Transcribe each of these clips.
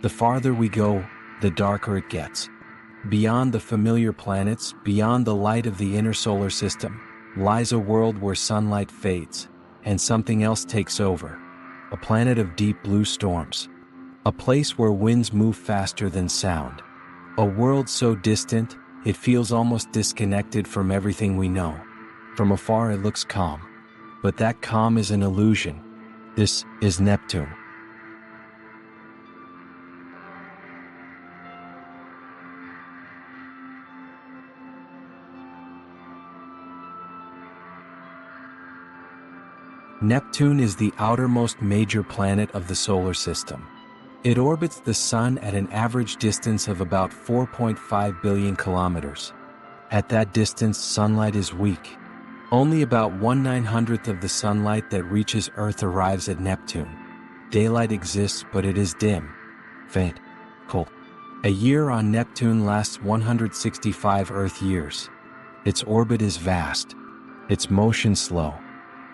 The farther we go, the darker it gets. Beyond the familiar planets, beyond the light of the inner solar system, lies a world where sunlight fades, and something else takes over. A planet of deep blue storms. A place where winds move faster than sound. A world so distant, it feels almost disconnected from everything we know. From afar it looks calm. But that calm is an illusion. This is Neptune. Neptune is the outermost major planet of the solar system. It orbits the Sun at an average distance of about 4.5 billion kilometers. At that distance, sunlight is weak. Only about 1/900th of the sunlight that reaches Earth arrives at Neptune. Daylight exists, but it is dim, faint, cold. A year on Neptune lasts 165 Earth years. Its orbit is vast, its motion slow.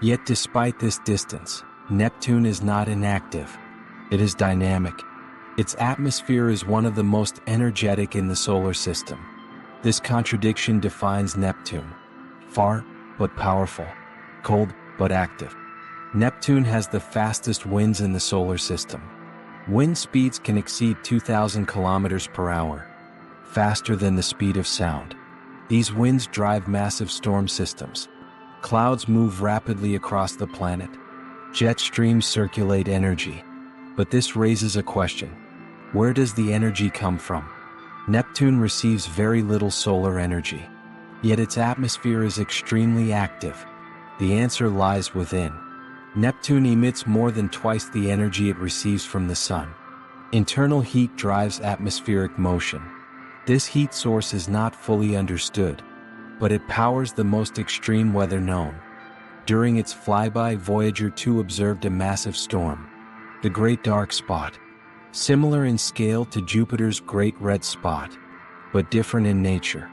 Yet despite this distance, Neptune is not inactive. It is dynamic. Its atmosphere is one of the most energetic in the solar system. This contradiction defines Neptune. Far, but powerful. Cold, but active. Neptune has the fastest winds in the solar system. Wind speeds can exceed 2,000 kilometers per hour, faster than the speed of sound. These winds drive massive storm systems. Clouds move rapidly across the planet. Jet streams circulate energy. But this raises a question. Where does the energy come from? Neptune receives very little solar energy. Yet its atmosphere is extremely active. The answer lies within. Neptune emits more than twice the energy it receives from the Sun. Internal heat drives atmospheric motion. This heat source is not fully understood, but it powers the most extreme weather known. During its flyby, Voyager 2 observed a massive storm, the Great Dark Spot, similar in scale to Jupiter's Great Red Spot, but different in nature.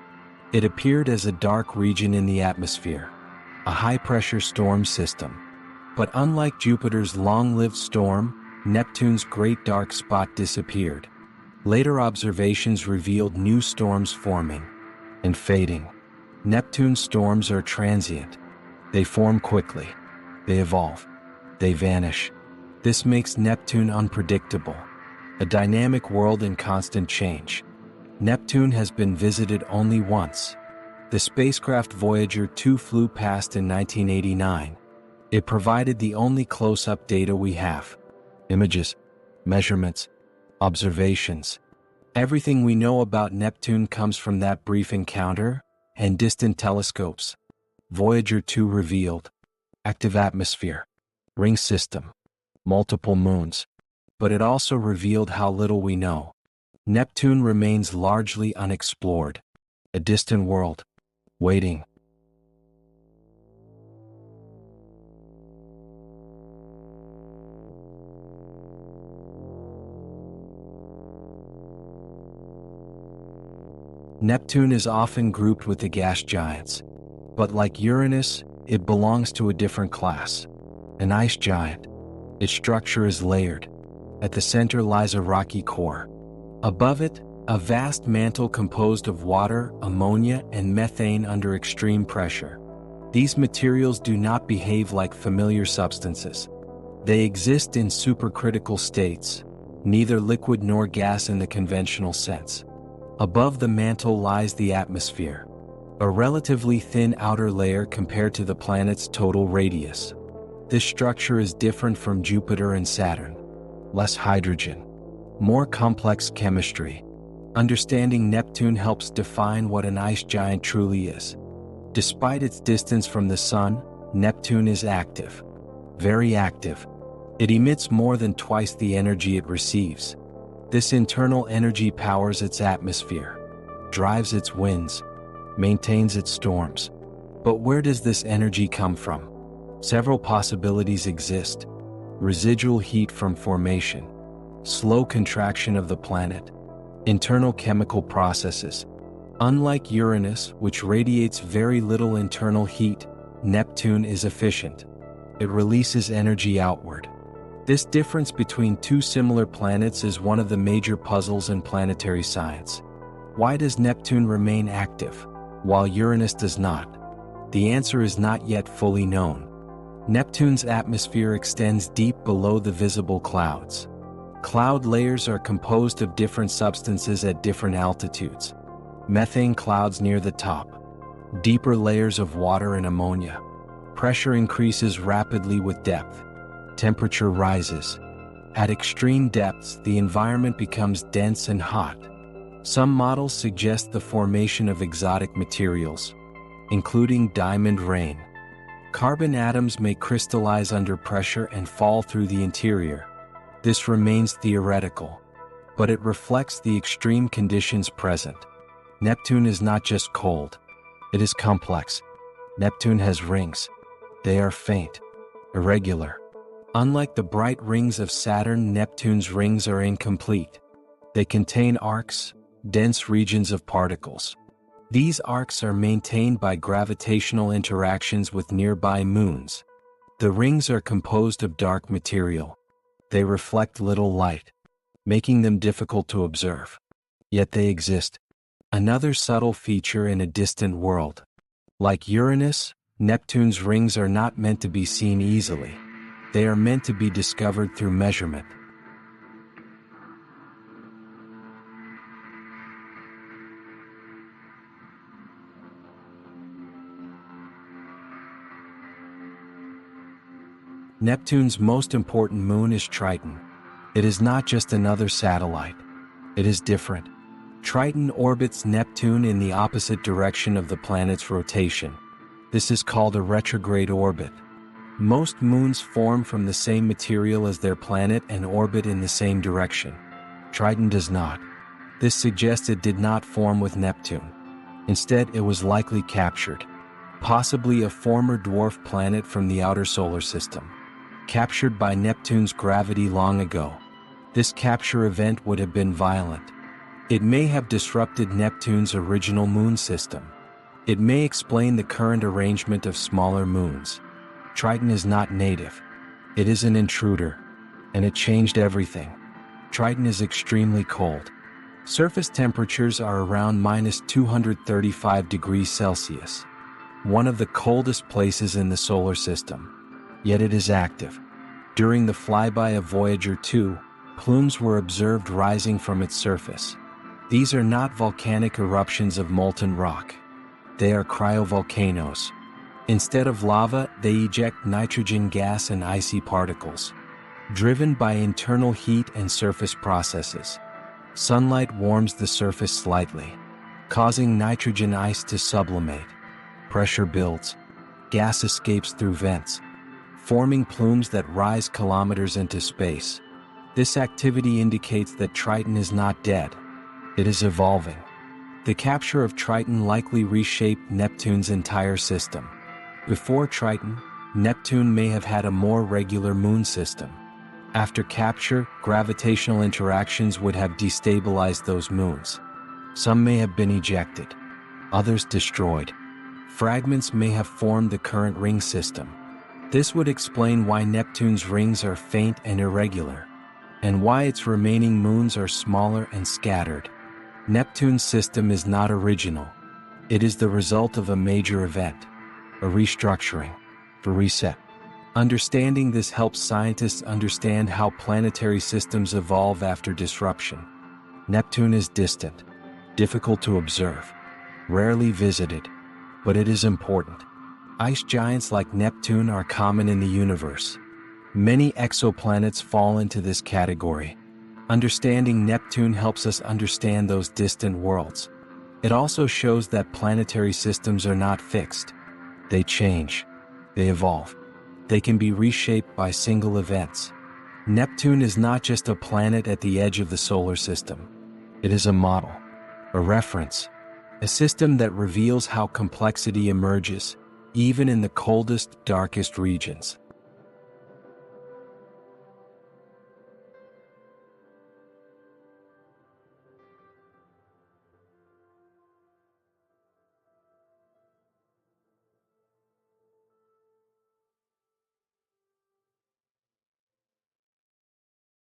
It appeared as a dark region in the atmosphere, a high-pressure storm system. But unlike Jupiter's long-lived storm, Neptune's Great Dark Spot disappeared. Later observations revealed new storms forming and fading. Neptune's storms are transient. They form quickly. They evolve. They vanish. This makes Neptune unpredictable, a dynamic world in constant change. Neptune has been visited only once. The spacecraft Voyager 2 flew past in 1989. It provided the only close-up data we have. Images, measurements, observations. Everything we know about Neptune comes from that brief encounter and distant telescopes. Voyager 2 revealed active atmosphere, ring system, multiple moons. But it also revealed how little we know. Neptune remains largely unexplored, a distant world, waiting. Neptune is often grouped with the gas giants, but like Uranus, it belongs to a different class, an ice giant. Its structure is layered. At the center lies a rocky core. Above it, a vast mantle composed of water, ammonia, and methane under extreme pressure. These materials do not behave like familiar substances. They exist in supercritical states, neither liquid nor gas in the conventional sense. Above the mantle lies the atmosphere, a relatively thin outer layer compared to the planet's total radius. This structure is different from Jupiter and Saturn. Less hydrogen, more complex chemistry. Understanding Neptune helps define what an ice giant truly is. Despite its distance from the Sun, Neptune is active, very active. It emits more than twice the energy it receives. This internal energy powers its atmosphere, drives its winds, maintains its storms. But where does this energy come from? Several possibilities exist. Residual heat from formation, slow contraction of the planet, internal chemical processes. Unlike Uranus, which radiates very little internal heat, Neptune is efficient. It releases energy outward. This difference between two similar planets is one of the major puzzles in planetary science. Why does Neptune remain active, while Uranus does not? The answer is not yet fully known. Neptune's atmosphere extends deep below the visible clouds. Cloud layers are composed of different substances at different altitudes. Methane clouds near the top. Deeper layers of water and ammonia. Pressure increases rapidly with depth. Temperature rises. At extreme depths, the environment becomes dense and hot. Some models suggest the formation of exotic materials, including diamond rain. Carbon atoms may crystallize under pressure and fall through the interior. This remains theoretical, but it reflects the extreme conditions present. Neptune is not just cold, it is complex. Neptune has rings. They are faint, irregular. Unlike the bright rings of Saturn, Neptune's rings are incomplete. They contain arcs, dense regions of particles. These arcs are maintained by gravitational interactions with nearby moons. The rings are composed of dark material. They reflect little light, making them difficult to observe. Yet they exist. Another subtle feature in a distant world. Like Uranus, Neptune's rings are not meant to be seen easily. They are meant to be discovered through measurement. Neptune's most important moon is Triton. It is not just another satellite. It is different. Triton orbits Neptune in the opposite direction of the planet's rotation. This is called a retrograde orbit. Most moons form from the same material as their planet and orbit in the same direction. Triton does not. This suggests it did not form with Neptune. Instead, it was likely captured. Possibly a former dwarf planet from the outer solar system. Captured by Neptune's gravity long ago. This capture event would have been violent. It may have disrupted Neptune's original moon system. It may explain the current arrangement of smaller moons. Triton is not native. It is an intruder. And it changed everything. Triton is extremely cold. Surface temperatures are around -235 degrees Celsius. One of the coldest places in the solar system. Yet it is active. During the flyby of Voyager 2, plumes were observed rising from its surface. These are not volcanic eruptions of molten rock. They are cryovolcanoes. Instead of lava, they eject nitrogen gas and icy particles. Driven by internal heat and surface processes. Sunlight warms the surface slightly, causing nitrogen ice to sublimate. Pressure builds. Gas escapes through vents, forming plumes that rise kilometers into space. This activity indicates that Triton is not dead. It is evolving. The capture of Triton likely reshaped Neptune's entire system. Before Triton, Neptune may have had a more regular moon system. After capture, gravitational interactions would have destabilized those moons. Some may have been ejected, others destroyed. Fragments may have formed the current ring system. This would explain why Neptune's rings are faint and irregular, and why its remaining moons are smaller and scattered. Neptune's system is not original. It is the result of a major event, a restructuring, a reset. Understanding this helps scientists understand how planetary systems evolve after disruption. Neptune is distant, difficult to observe, rarely visited, but it is important. Ice giants like Neptune are common in the universe. Many exoplanets fall into this category. Understanding Neptune helps us understand those distant worlds. It also shows that planetary systems are not fixed. They change. They evolve. They can be reshaped by single events. Neptune is not just a planet at the edge of the solar system. It is a model, a reference, a system that reveals how complexity emerges, even in the coldest, darkest regions.